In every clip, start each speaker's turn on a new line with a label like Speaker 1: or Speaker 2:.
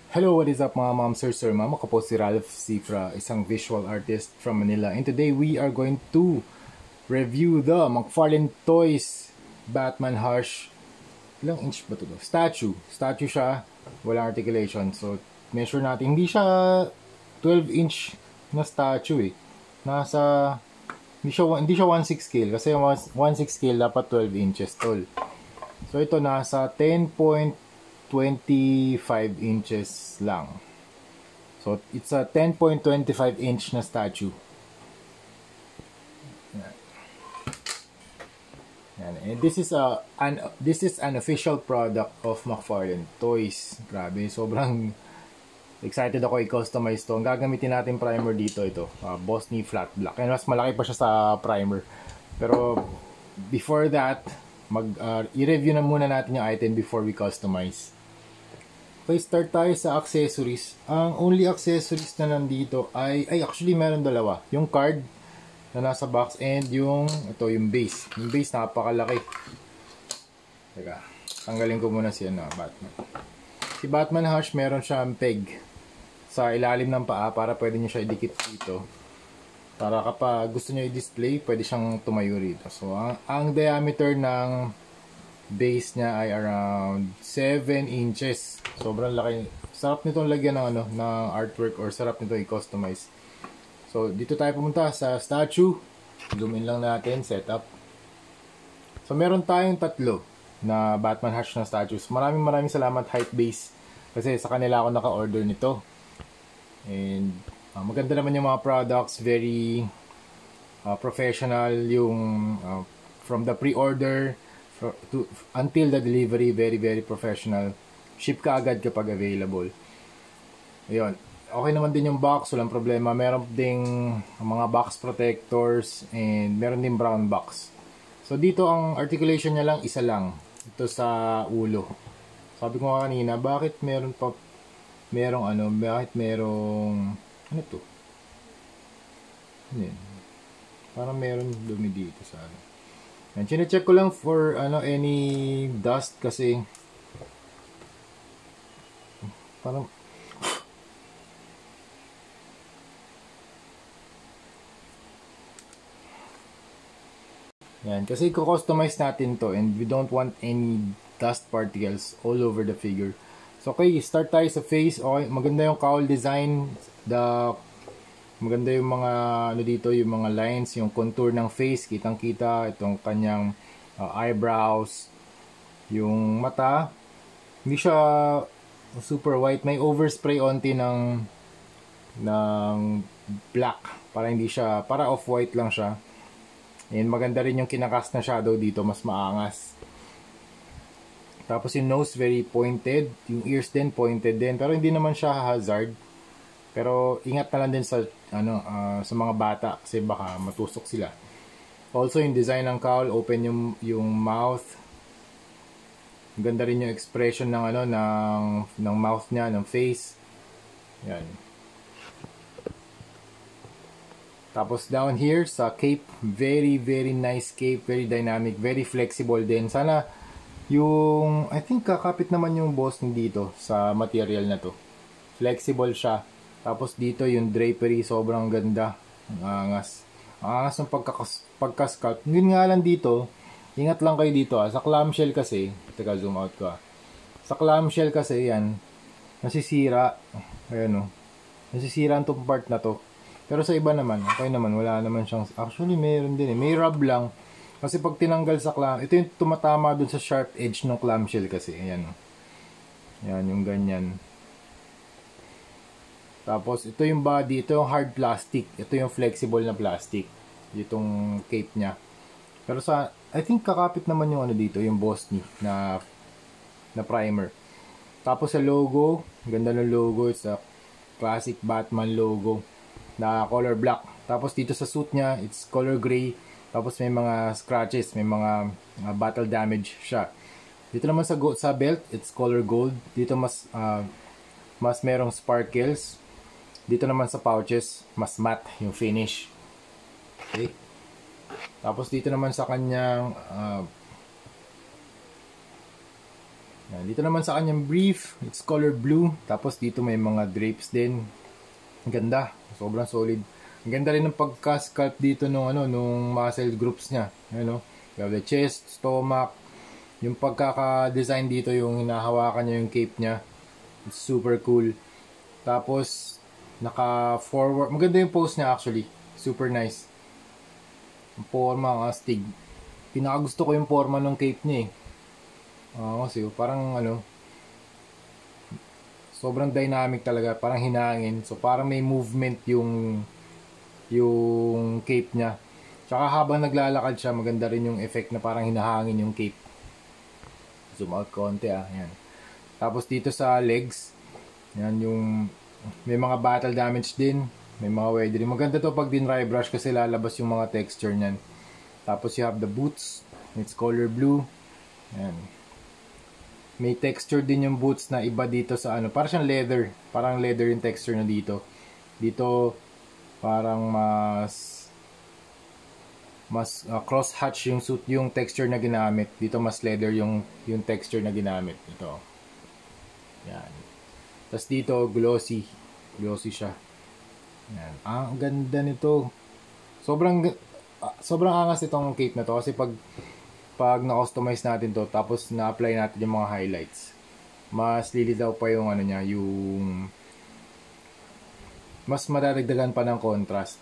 Speaker 1: Hello, what is up mga ma'am, sir, ma'am? Ako po si Ralph Cifra, isang visual artist from Manila. And today we are going to review the McFarlane Toys Batman Hush. Ilang inch ba ito? Statue. Statue siya, walang articulation. So, measure natin. Hindi siya 12 inch na statue eh. Hindi siya 1/6 scale. Kasi 1/6 scale dapat 12 inches tall. So, ito nasa 10.25 inches lang. So, it's a 10.25 inch na statue. Yan. And this is an official product of McFarlane Toys. Grabe, sobrang excited ako i-customize to. Ang gagamitin natin primer dito, ito. Bosny Flat Black. And mas malaki pa siya sa primer. Pero, before that, i-review na muna natin yung item before we customize. Okay, start tayo sa accessories. Ang only accessories na nandito ay actually meron dalawa. Yung card na nasa box and yung base. Yung base napakalaki. Teka, tanggalin ko muna si Batman. Si Batman Hush meron siyang peg sa ilalim ng paa para pwede niyo siya idikit dito. Para kapag gusto niyo i-display, pwede siyang tumayo rito. So, ang diameter ng base niya ay around 7 inches. Sobrang laki. Sarap nitong lagyan ng ng artwork or sarap nito i-customize. So, dito tayo pumunta sa statue. Zoom in lang natin, setup. So, meron tayong tatlo na Batman Hush na statues. Maraming salamat Hypebeast kasi sa kanila ako naka-order nito. And maganda naman yung mga products, very professional yung from the pre-order until the delivery, very professional. Ship ka agad kapag available. Ayun. Okay naman din yung box, walang problema. Meron ding mga box protectors and meron din brown box. So dito ang articulation niya lang isa lang. Ito sa ulo. Sabi ko nga kanina, bakit merong ano to? Ano yun? Parang meron dumi dito sa Yan, chine-check ko lang for any dust kasi parang yan, kasi i-customize natin to and we don't want any dust particles all over the figure. So okay, start tayo sa face. Okay, maganda yung cowl design, maganda yung mga dito, yung mga lines, yung contour ng face, kitang-kita itong kanyang eyebrows, yung mata. Hindi siya super white, may overspray onti ng black para off-white lang siya. And maganda rin yung kinakast na shadow dito, mas maangas. Tapos yung nose very pointed, yung ears din pointed din, pero hindi naman siya hazard. Pero ingat na lang din sa sa mga bata kasi baka matusok sila. Also yung design ng cowl, open yung mouth. Ganda rin yung expression ng ng mouth niya, ng face. Yan. Tapos down here sa cape, very nice cape, very dynamic, very flexible din. Sana I think kakapit naman yung boss dito sa material na to. Flexible siya. Tapos dito yung drapery, sobrang ganda. Ang angas. Ang angas ng pagka-sculpt. Yun nga lang dito, ingat lang kayo dito Sa clamshell kasi, teka zoom out ko Sa clamshell kasi yan, nasisira. Ayan nasisira itong part na to. Pero sa iba naman, okay naman, wala naman siyang, actually meron din may rub lang. Kasi pag tinanggal sa ito yung tumatama dun sa sharp edge ng clamshell kasi. Ayan Yan yung ganyan. Tapos, ito yung body. Ito yung hard plastic. Ito yung flexible na plastic. Itong cape niya. Pero I think kakapit naman yung dito, yung Bosny na primer. Tapos sa logo, ganda ng logo. It's a classic Batman logo na color black. Tapos dito sa suit niya, it's color gray. Tapos may mga scratches, may mga battle damage siya. Dito naman sa belt, it's color gold. Dito mas merong sparkles. Dito naman sa pouches, mas matte yung finish. Okay. Tapos dito naman sa kanyang Yan. Dito naman sa kanyang brief, it's color blue. Tapos dito may mga drapes din. Ang ganda. Sobrang solid. Ang ganda rin ng pagka-sculpt dito nung muscle groups niya. Ano? You have the chest, stomach. Yung pagkaka-design dito, yung hinahawakan niya yung cape niya. It's super cool. Tapos, naka-forward. Maganda yung pose niya actually. Super nice. Ang forma, ang astig. Pinakagusto ko yung forma ng cape niya eh. Kasi parang sobrang dynamic talaga, parang hinangin. So parang may movement yung cape niya. Tsaka habang naglalakad siya, maganda rin yung effect na parang hinahangin yung cape. Zoom out konti yan. Tapos dito sa legs, yan yung may mga battle damage din, may mga weathering. Maganda to pag dry brush kasi lalabas yung mga texture niyan. Tapos you have the boots, it's color blue. Yan. May texture din yung boots na iba dito sa parang siyang leather. Parang leather yung texture na dito. Dito, parang mas cross-hatch yung suit, yung texture na ginamit. Dito mas leather yung texture na ginamit. Ito. Yan. Tapos dito, glossy. Glossy siya. Yan. Ang ganda nito. Sobrang angas itong cape na to kasi pag na-customize natin to tapos na-apply natin yung mga highlights, mas lilitaw pa yung niya, yung mas madadagdagan pa ng contrast.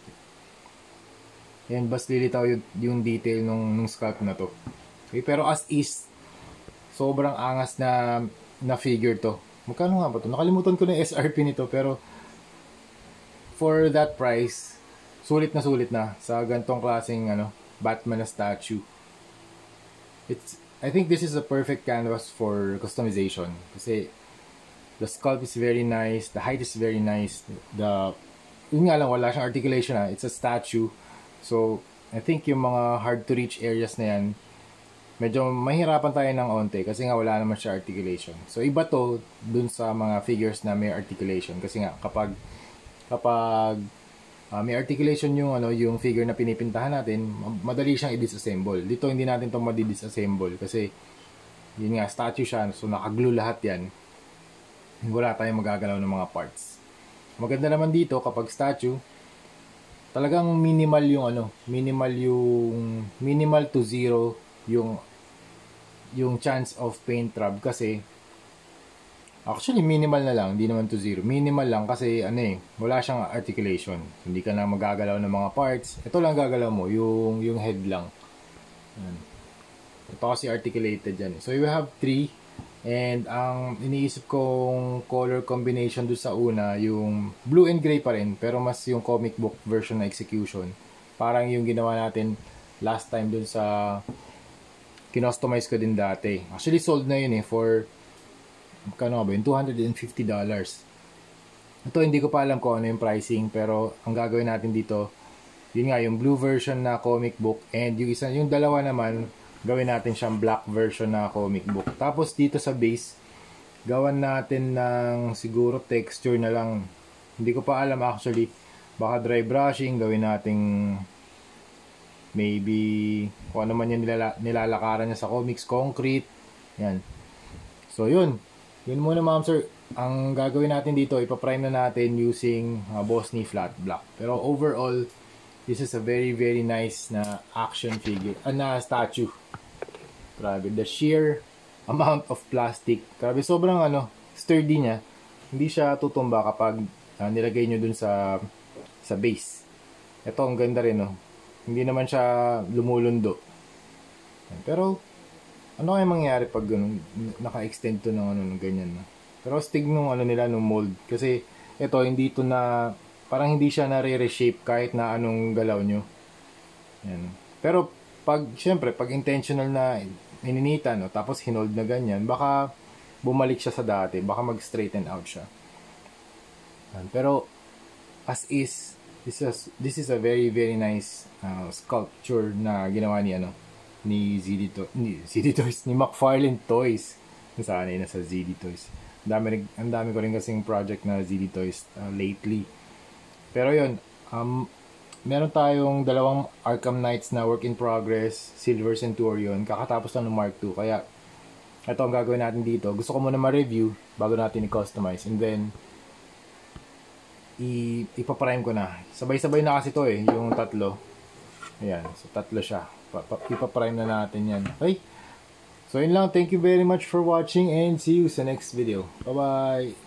Speaker 1: Yan, mas lilitaw yung detail nung sculpt na to. Okay, pero as is, sobrang angas na figure to. Magkano nga ba to? Nakalimutan ko na yung SRP nito, pero for that price, sulit na sa gantong klaseng Batman na statue. I think this is a perfect canvas for customization kasi the sculpt is very nice, the height is very nice, yun nga lang, wala siyang articulation it's a statue. So I think yung mga hard to reach areas na yan, medyo mahirapan tayo ng onte kasi nga wala naman siya articulation. So iba to dun sa mga figures na may articulation kasi nga kapag may articulation yung figure na pinipintahan natin, madali siyang i-disassemble. Dito hindi natin to madi-disassemble kasi yun nga, statue siya, so nakaglue lahat yan. Wala tayong magagalaw ng mga parts. Maganda naman dito kapag statue, talagang minimal to zero yung chance of paint rub kasi actually, minimal na lang. Hindi naman to zero. Minimal lang kasi wala siyang articulation. Hindi ka na magagalaw ng mga parts. Ito lang gagalaw mo. Yung head lang. Ito kasi articulated yan. So, you have 3. And ang iniisip kong color combination doon sa una, yung blue and gray pa rin. Pero mas yung comic book version na execution. Parang yung ginawa natin last time doon sa kinostomize ko din dati. Actually, sold na yun for kano ba yun? $250. Ito hindi ko pa alam kung ano yung pricing, pero ang gagawin natin dito, yun nga yung blue version na comic book and yung dalawa naman gawin natin siyang black version na comic book. Tapos dito sa base, gawan natin ng siguro texture na lang. Hindi ko pa alam actually. Baka dry brushing, gawin nating maybe kung ano man yung nilalakaran niya sa comics, concrete. Yan. So yun. Yun muna ma'am sir, ang gagawin natin dito, ipaprime na natin using Bosny Flat Black. Pero overall, this is a very very nice na action figure, na statue. Grabe, the sheer amount of plastic. Grabe, sobrang sturdy niya. Hindi siya tutumba kapag nilagay nyo dun sa base. Ito, ang ganda rin Hindi naman siya lumulundo. Pero ano kaya mangyayari pag naka-extend to ng ganyan Pero astig nung nila nung mold kasi ito hindi to na parang hindi siya na-reshape kahit na anong galaw nyo. Yan. Pero syempre pag intentional na ininitan tapos hinold na ganyan, baka bumalik siya sa dati, baka mag-straighten out siya. Yan. Pero as is, this is a very very nice sculpture na ginawa ni ZD Toys, ni McFarlane Toys. Nasanay na sa ZD Toys. Ang dami ko rin kasing project na ZD Toys lately. Pero yun, meron tayong dalawang Arkham Knights na work in progress, Silver Centurion, kakatapos lang ng Mark II. Kaya ito ang gagawin natin dito. Gusto ko muna ma-review bago natin i-customize. And then, ipaprime ko na. Sabay-sabay na kasi to eh, yung tatlo. Ayan, so tatlo siya. Ipaprime na natin yan. Okay? So yun lang, thank you very much for watching and see you sa next video. Bye-bye!